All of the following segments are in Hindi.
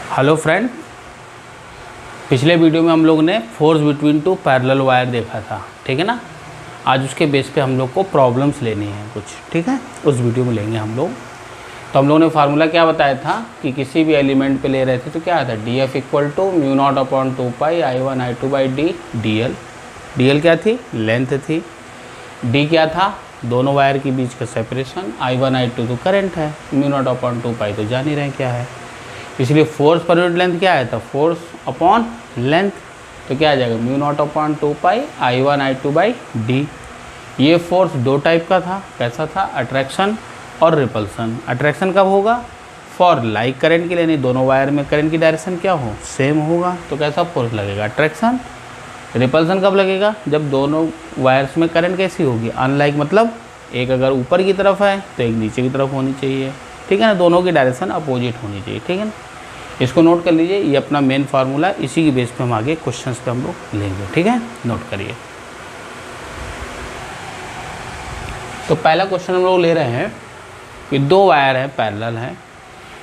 हेलो फ्रेंड, पिछले वीडियो में हम लोग ने force between two parallel wire देखा था, ठीक है ना। आज उसके बेस पे हम लोग को प्रॉब्लम्स लेनी है कुछ, ठीक है, उस वीडियो में लेंगे हम लोग। तो हम लोग ने फार्मूला क्या बताया था कि किसी भी एलिमेंट पे ले रहे थे तो क्या आता है, d f equal to mu naught upon 2 pi I1 I2 by d d l. D l क्या थी, लेंथ थी। डी क्या था, दोनों वायर के बीच का सेपरेशन। I1 I2 तो करंट है, म्यू नॉट अपॉन 2 पाई तो जान ही रहे क्या है। इसलिए फोर्स पर यूनिट लेंथ क्या आया था, फोर्स अपॉन लेंथ, तो क्या आ जाएगा mu naught upon 2 pi I1 I2 by D. ये फोर्स दो टाइप का था, कैसा था, अट्रैक्शन और रिपल्सन। अट्रैक्शन कब होगा, फॉर लाइक करंट के लिए, नहीं दोनों वायर में करंट की डायरेक्शन क्या हो, सेम होगा, तो कैसा फोर्स लगेगा, अट्रैक्शन। रिपल्सन कब लगेगा, जब दोनों वायर्स में करंट कैसी होगी, अनलाइक, मतलब एक अगर ऊपर की तरफ है तो एक नीचे की तरफ होनी चाहिए, ठीक है ना, दोनों की डायरेक्शन अपोजिट होनी चाहिए, ठीक है ना। इसको नोट कर लीजिए, ये अपना मेन फार्मूला, इसी की बेस पे हम आगे क्वेश्चंस पे हम लोग लेंगे, ठीक है, नोट करिए। तो पहला क्वेश्चन हम लोग ले रहे हैं कि दो वायर हैं, पैरेलल हैं,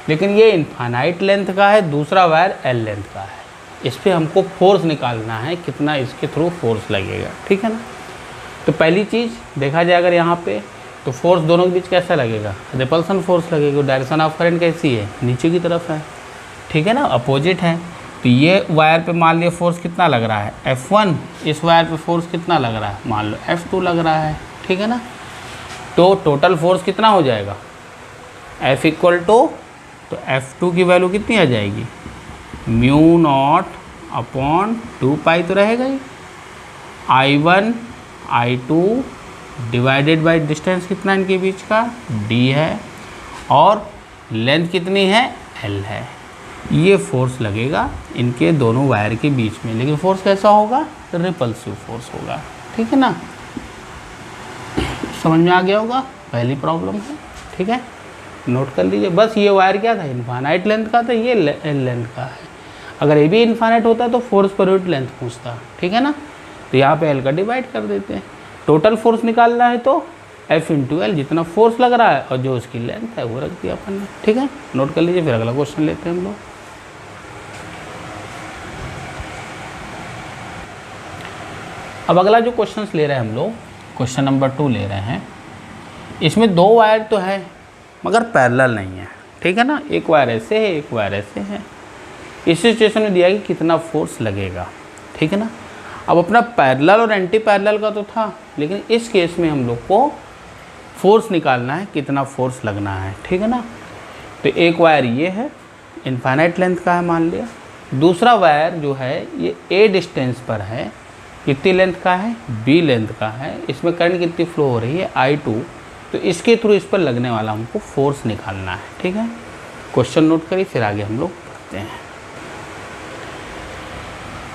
लेकिन ये इनफाइनाइट लेंथ का है, दूसरा वायर एल लेंथ का है। इस पर हमको फोर्स निकालना है, कितना इसके थ्रू फोर्स लगेगा, ठीक है ना। तो पहली चीज़ देखा जाए अगर यहाँ पे, तो फोर्स दोनों के बीच कैसा लगेगा, रिपल्सन फोर्स लगेगा। डायरेक्शन ऑफ करंट कैसी है, नीचे की तरफ है, ठीक है ना, अपोजिट है। तो ये वायर पे मान लिया फोर्स कितना लग रहा है, F1, इस वायर पे फोर्स कितना लग रहा है, मान लो F2 लग रहा है, ठीक है ना। तो टोटल फोर्स कितना हो जाएगा, F इक्वल टू, तो F2 की वैल्यू कितनी आ जाएगी, म्यू नॉट अपॉन 2 पाई तो रहेगा ही, I1 I2 divided by distance कितना इनके बीच का, D है, और लेंथ कितनी है, L है। ये फोर्स लगेगा इनके दोनों वायर के बीच में, लेकिन फोर्स कैसा होगा, रिपल्सिव फोर्स होगा, ठीक है ना। समझ में आ गया होगा, पहली प्रॉब्लम है, ठीक है, नोट कर लीजिए। बस ये वायर क्या था, इनफाइनाइट लेंथ का था, ये एल लेंथ का है। अगर ये भी इनफाइनाइट होता तो फोर्स पर यूनिट लेंथ पूछता, ठीक है ना। तो यहाँ पे एल का डिवाइड कर देते हैं। टोटल फोर्स निकालना है तो F इंटू एल, जितना फोर्स लग रहा है और जो उसकी लेंथ है वो रख दिया अपन ने, ठीक है, नोट कर लीजिए। फिर अगला क्वेश्चन लेते हैं हम लोग। अब अगला जो क्वेश्चंस ले रहे हैं हम लोग, क्वेश्चन नंबर 2 ले रहे हैं। इसमें दो वायर तो है मगर पैरेलल नहीं है, ठीक है ना, एक वायर ऐसे है, एक वायर ऐसे है। इस सिचुएशन में दिया कि कितना फोर्स लगेगा, ठीक है ना। अब अपना पैरेलल और एंटी पैरेलल का तो था, लेकिन इस केस में हम लोग को फोर्स निकालना है, कितना फोर्स लगना है, ठीक है ना। तो एक वायर ये है, इनफाइनाइट लेंथ का है मान लिया। दूसरा वायर जो है ये ए डिस्टेंस पर है, कितनी लेंथ का है, बी लेंथ का है। इसमें करंट कितनी फ्लो हो रही है, I2। तो इसके थ्रू इस पर लगने वाला हमको फोर्स निकालना है, ठीक है। क्वेश्चन नोट करिए, फिर आगे हम लोग बढ़ते हैं।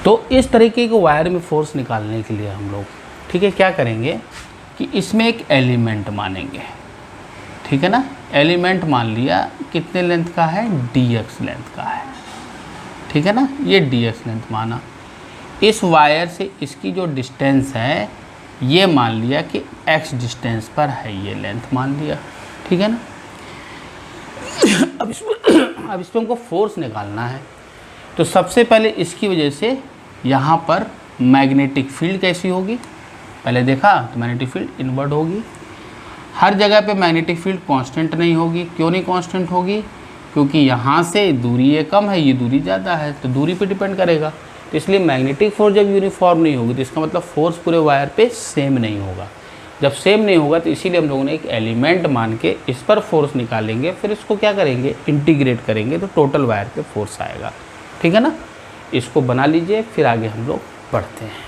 तो इस तरीके के वायर में फोर्स निकालने के लिए हम लोग, ठीक है, क्या करेंगे कि इसमें एक एलिमेंट मानेंगे, ठीक है ना। एलिमेंट मान लिया कितने लेंथ का है, dx लेंथ का है, ठीक है ना। ये dx लेंथ माना, इस वायर से इसकी जो डिस्टेंस है ये मान लिया कि x डिस्टेंस पर है, ये लेंथ मान लिया, ठीक है ना। अब इसमें हमको फोर्स निकालना है। तो सबसे पहले इसकी वजह से यहाँ पर मैग्नेटिक फील्ड कैसी होगी, पहले देखा तो मैग्नेटिक फील्ड इनवर्ड होगी। हर जगह पे मैग्नेटिक फील्ड कांस्टेंट नहीं होगी। क्यों नहीं कांस्टेंट होगी, क्योंकि यहाँ से दूरी ये कम है, ये दूरी ज़्यादा है, तो दूरी पे डिपेंड करेगा। तो इसलिए मैग्नेटिक फोर्स जब यूनिफॉर्म नहीं होगी तो इसका मतलब फोर्स पूरे वायर पे सेम नहीं होगा। जब सेम नहीं होगा तो इसीलिए हम लोगों ने एक एलिमेंट मान के इस पर फोर्स निकालेंगे, फिर इसको क्या करेंगे, इंटीग्रेट करेंगे, तो टोटल वायर पे फोर्स आएगा, ठीक है ना। इसको बना लीजिए, फिर आगे हम लोग बढ़ते हैं।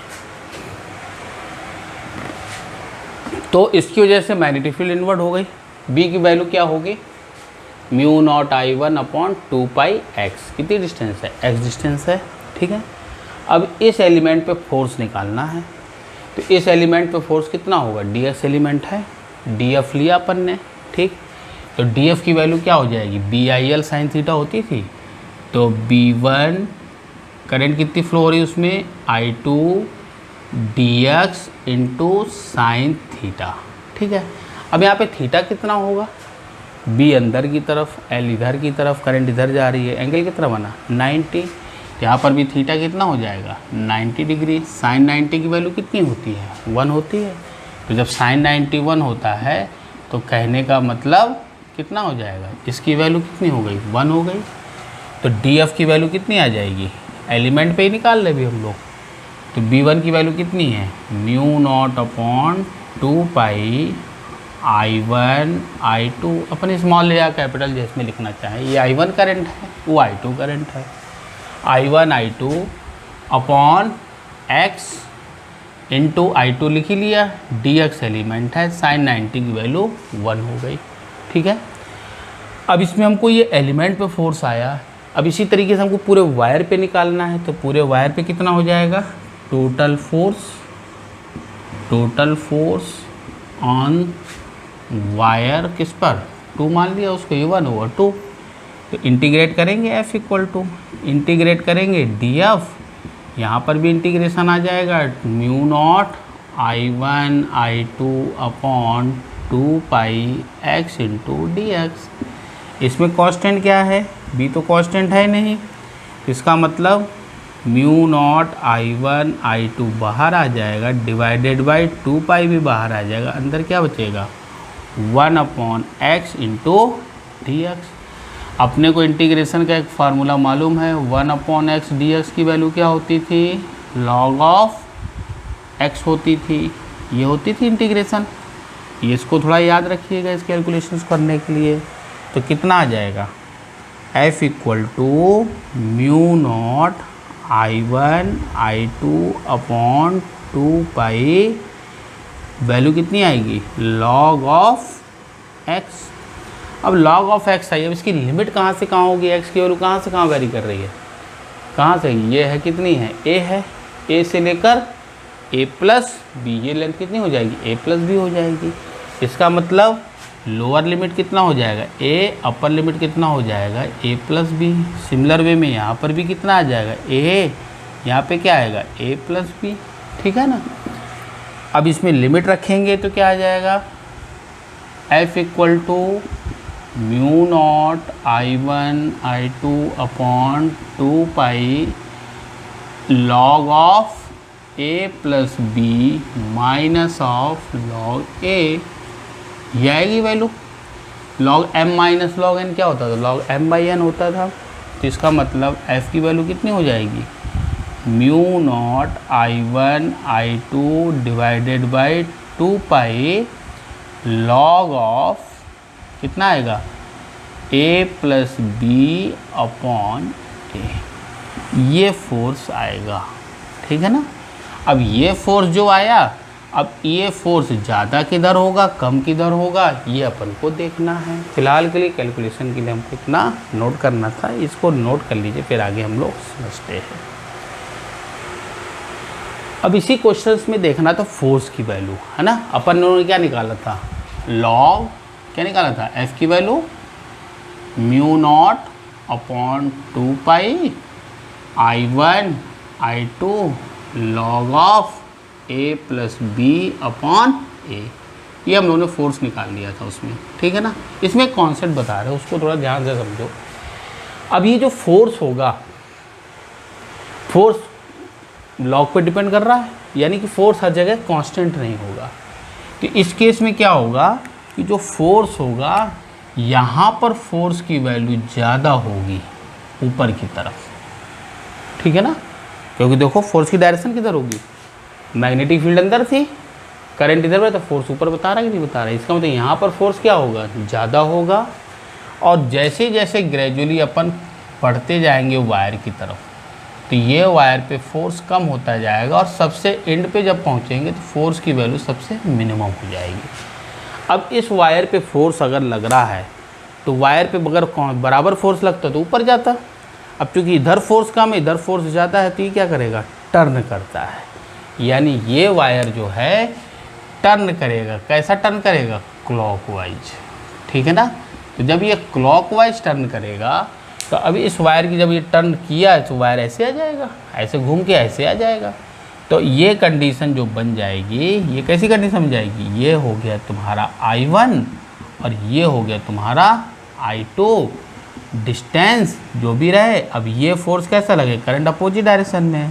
तो इसकी वजह से मैग्नेटिक फील्ड इनवर्ड हो गई। बी की वैल्यू क्या होगी, म्यू नॉट I1 अपॉन 2 पाई x, कितनी डिस्टेंस है, x डिस्टेंस है, ठीक है। अब इस एलिमेंट पे फोर्स निकालना है, तो इस एलिमेंट पे फोर्स कितना होगा, dx एलिमेंट है, df लिया अपन ने, ठीक। तो df की वैल्यू क्या हो जाएगी, BIL साइन थीटा होती थी, तो B1 करंट कितनी फ्लो हो रही है उसमें, I2 dx into sine theta, ठीक है। अब यहाँ पे थीटा कितना होगा, बी अंदर की तरफ, एल इधर की तरफ, करंट इधर जा रही है, एंगल कितना बना 90। यहाँ पर भी थीटा कितना हो जाएगा 90 डिग्री। साइन 90 की वैल्यू कितनी होती है 1 होती है। तो जब साइन 90 1 होता है तो कहने का मतलब कितना हो जाएगा, इसकी वैल्यू कितनी हो गई 1 हो गई। तो डी एफ की वैल्यू कितनी आ जाएगी, एलिमेंट पे ही निकाल ले भी हम लोग। तो B1 की वैल्यू कितनी है mu naught upon 2 pi I1 I2 अपन स्मॉल या कैपिटल जिसमें लिखना चाहें। ये I1 करंट है, वो I2 करंट है। I1 I2 upon x into I2 लिख ही लिया, dx एलिमेंट है, साइन 90 की वैल्यू 1 हो गई। ठीक है, अब इसमें हमको ये एलिमेंट पे फोर्स आया। अब इसी तरीके से हमको पूरे वायर पे निकालना है। तो पूरे वायर पे कितना हो जाएगा, टोटल फोर्स ऑन वायर किस पर 2 मान लिया उसको, ये 1/2। तो इंटीग्रेट करेंगे F इक्वल टू, इंटीग्रेट करेंगे DF, यहाँ पर भी इंटीग्रेशन आ जाएगा mu naught I1 I2 upon 2 पाई x इंटू dx। इसमें कांस्टेंट क्या है, b तो कांस्टेंट है नहीं, इसका मतलब म्यू नॉट I1 I2 बाहर आ जाएगा, डिवाइडेड बाई 2 पाई भी बाहर आ जाएगा, अंदर क्या बचेगा 1 अपॉन x इंटू dx। अपने को इंटीग्रेशन का एक फार्मूला मालूम है, 1 अपॉन एक्स डी एक्स की वैल्यू क्या होती थी, लॉग ऑफ x होती थी। ये होती थी इंटीग्रेशन, ये इसको थोड़ा याद रखिएगा इस कैलकुलेशंस करने के लिए। तो कितना आ जाएगा F equal to mu naught I1 I2 upon 2 pi, value कितनी आएगी लॉग ऑफ x। अब लॉग ऑफ x आई, अब इसकी लिमिट कहाँ से कहाँ होगी, x की वैल्यू कहाँ से कहाँ वेरी कर रही है, कहाँ से, ये है कितनी है a है, a से लेकर a प्लस b, ये लेंथ कितनी हो जाएगी a प्लस b हो जाएगी। इसका मतलब लोअर लिमिट कितना हो जाएगा a, अपर लिमिट कितना हो जाएगा a plus b। Similar way में यहाँ पर भी कितना आ जाएगा a, यहाँ पे क्या आएगा a प्लस b। ठीक है ना। अब इसमें लिमिट रखेंगे तो क्या आ जाएगा f equal to mu naught I1 I2 upon 2 pi log of a plus b minus of log a। ये आएगी value. Log m minus log n क्या होता था, लॉग m बाई n होता था। तो इसका मतलब f की वैल्यू कितनी हो जाएगी mu naught I1 I2 divided by 2 pi log of कितना आएगा a plus b upon a। ये फोर्स आएगा। ठीक है ना। अब ये फोर्स जो आया, अब ये फोर्स ज़्यादा किधर होगा कम किधर होगा, ये अपन को देखना है। फिलहाल के लिए कैलकुलेशन के लिए हमको इतना नोट करना था, इसको नोट कर लीजिए, फिर आगे हम लोग समझते हैं। अब इसी क्वेश्चंस में देखना था फोर्स की वैल्यू, है ना। अपन ने क्या निकाला था, लॉग क्या निकाला था, एफ की value mu naught upon 2 pi I1 I2 log of a plus b upon a। ये हम लोगों ने फोर्स निकाल लिया था उसमें। ठीक है ना। इसमें कॉन्सेप्ट बता रहे हैं, उसको थोड़ा ध्यान से समझो। अब ये जो फोर्स होगा, फोर्स लॉग पे डिपेंड कर रहा है, यानी कि फोर्स हर जगह कांस्टेंट नहीं होगा। तो इस केस में क्या होगा कि जो फोर्स होगा, यहाँ पर फोर्स की वैल्यू ज़्यादा होगी ऊपर की तरफ। ठीक है ना, क्योंकि देखो फोर्स की डायरेक्शन किधर होगी, मैग्नेटिक फील्ड अंदर थी, करंट इधर है, तो फोर्स ऊपर बता रहा है कि नहीं बता रहा है। इसका मतलब यहाँ पर फोर्स क्या होगा, ज़्यादा होगा। और जैसे जैसे ग्रेजुअली अपन बढ़ते जाएंगे वायर की तरफ, तो ये वायर पे फोर्स कम होता जाएगा, और सबसे एंड पे जब पहुँचेंगे तो फोर्स की वैल्यू सबसे मिनिमम हो जाएगी। अब इस वायर पे फोर्स अगर लग रहा है, तो वायर पे अगर बराबर फोर्स लगता तो ऊपर जाता। अब चूँकि इधर फोर्स कम है, इधर फोर्स ज़्यादा है, तो ये क्या करेगा, टर्न करता है। यानी ये वायर जो है टर्न करेगा। कैसा टर्न करेगा, क्लॉकवाइज। ठीक है ना। तो जब ये क्लॉकवाइज टर्न करेगा, तो अभी इस वायर की जब ये टर्न किया है, तो वायर ऐसे आ जाएगा, ऐसे घूम के ऐसे आ जाएगा। तो ये कंडीशन जो बन जाएगी, ये कैसी कंडीशन बन जाएगी, ये हो गया तुम्हारा I1 और ये हो गया तुम्हारा I2 डिस्टेंस जो भी रहे। अब ये फोर्स कैसा लगेगा, करंट अपोजिट डायरेक्शन में है,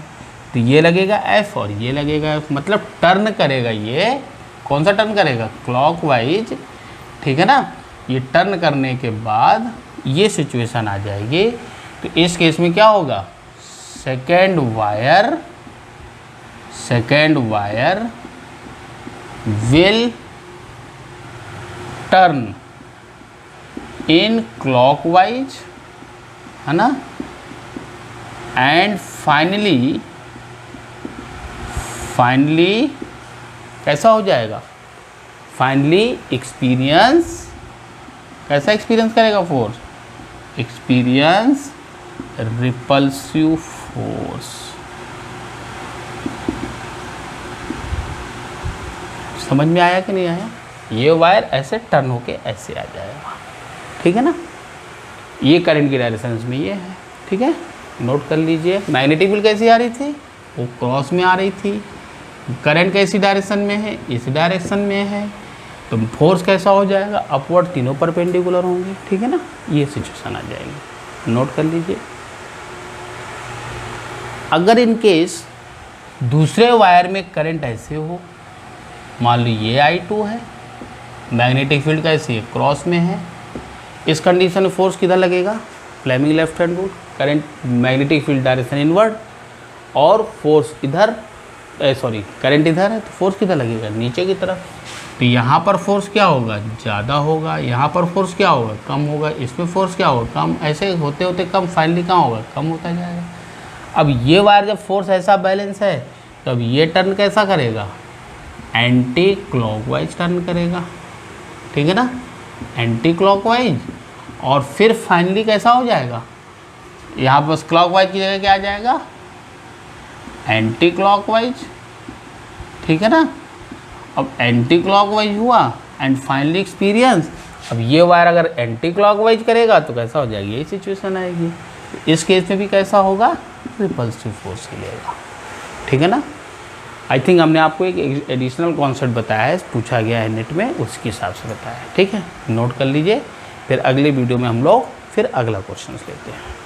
तो ये लगेगा F और ये लगेगा F, मतलब टर्न करेगा। ये कौन सा टर्न करेगा, क्लॉकवाइज, ठीक है ना। ये टर्न करने के बाद ये सिचुएशन आ जाएगी, तो इस केस में क्या होगा, second wire will turn in clockwise, है ना, एंड फाइनली कैसा हो जाएगा, फाइनली एक्सपीरियंस, कैसा एक्सपीरियंस करेगा फोर्स, एक्सपीरियंस रिपल्सिव फोर्स। समझ में आया कि नहीं आया, ये वायर ऐसे टर्न होके ऐसे आ जाएगा, ठीक है ना। ये करंट की डायरेक्शन में ये है, ठीक है, नोट कर लीजिए। मैग्नेटिक फील्ड कैसी आ रही थी, वो क्रॉस में आ रही थी, करंट कैसी डायरेक्शन में है, इस डायरेक्शन में है, तो फोर्स कैसा हो जाएगा, अपवर्ड, तीनों परपेंडिकुलर होंगे, ठीक है ना। ये सिचुएशन आ जाएगी, नोट कर लीजिए। अगर इन केस दूसरे वायर में करंट ऐसे हो, मान लो ये I2 है, मैग्नेटिक फील्ड कैसी है, क्रॉस में है, इस कंडीशन में फोर्स किधर लगेगा, Fleming left hand rule, current magnetic field direction inward, और फोर्स इधर, करंट इधर है, तो फोर्स किधर लगेगा, नीचे की तरफ। तो यहाँ पर फोर्स क्या होगा, ज़्यादा होगा, यहाँ पर फोर्स क्या होगा, कम होगा, इसमें फोर्स क्या होगा, कम, ऐसे होते होते कम, फाइनली कहाँ होगा, कम होता जाएगा। अब ये वायर जब फोर्स ऐसा बैलेंस है, तो अब ये टर्न कैसा करेगा, एंटी क्लॉकवाइज टर्न करेगा, ठीक है ना, एंटी क्लॉकवाइज, और फिर फाइनली कैसा हो जाएगा, यहाँ बस क्लॉकवाइज की जगह क्या आ जाएगा, एंटी क्लॉकवाइज, ठीक है ना। अब एंटी क्लॉकवाइज हुआ एंड फाइनली एक्सपीरियंस। अब ये वायर अगर एंटी क्लॉकवाइज करेगा तो कैसा हो जाएगी, यही सिचुएशन आएगी। इस केस में भी कैसा होगा, रिपल्सिव फोर्स मिलेगा, ठीक है ना। आई थिंक हमने आपको एक एडिशनल कॉन्सेप्ट बताया है, पूछा गया है नेट में, उसके हिसाब से बताया है, ठीक है, नोट कर लीजिए। फिर अगले वीडियो में हम लोग फिर अगला क्वेश्चन लेते हैं।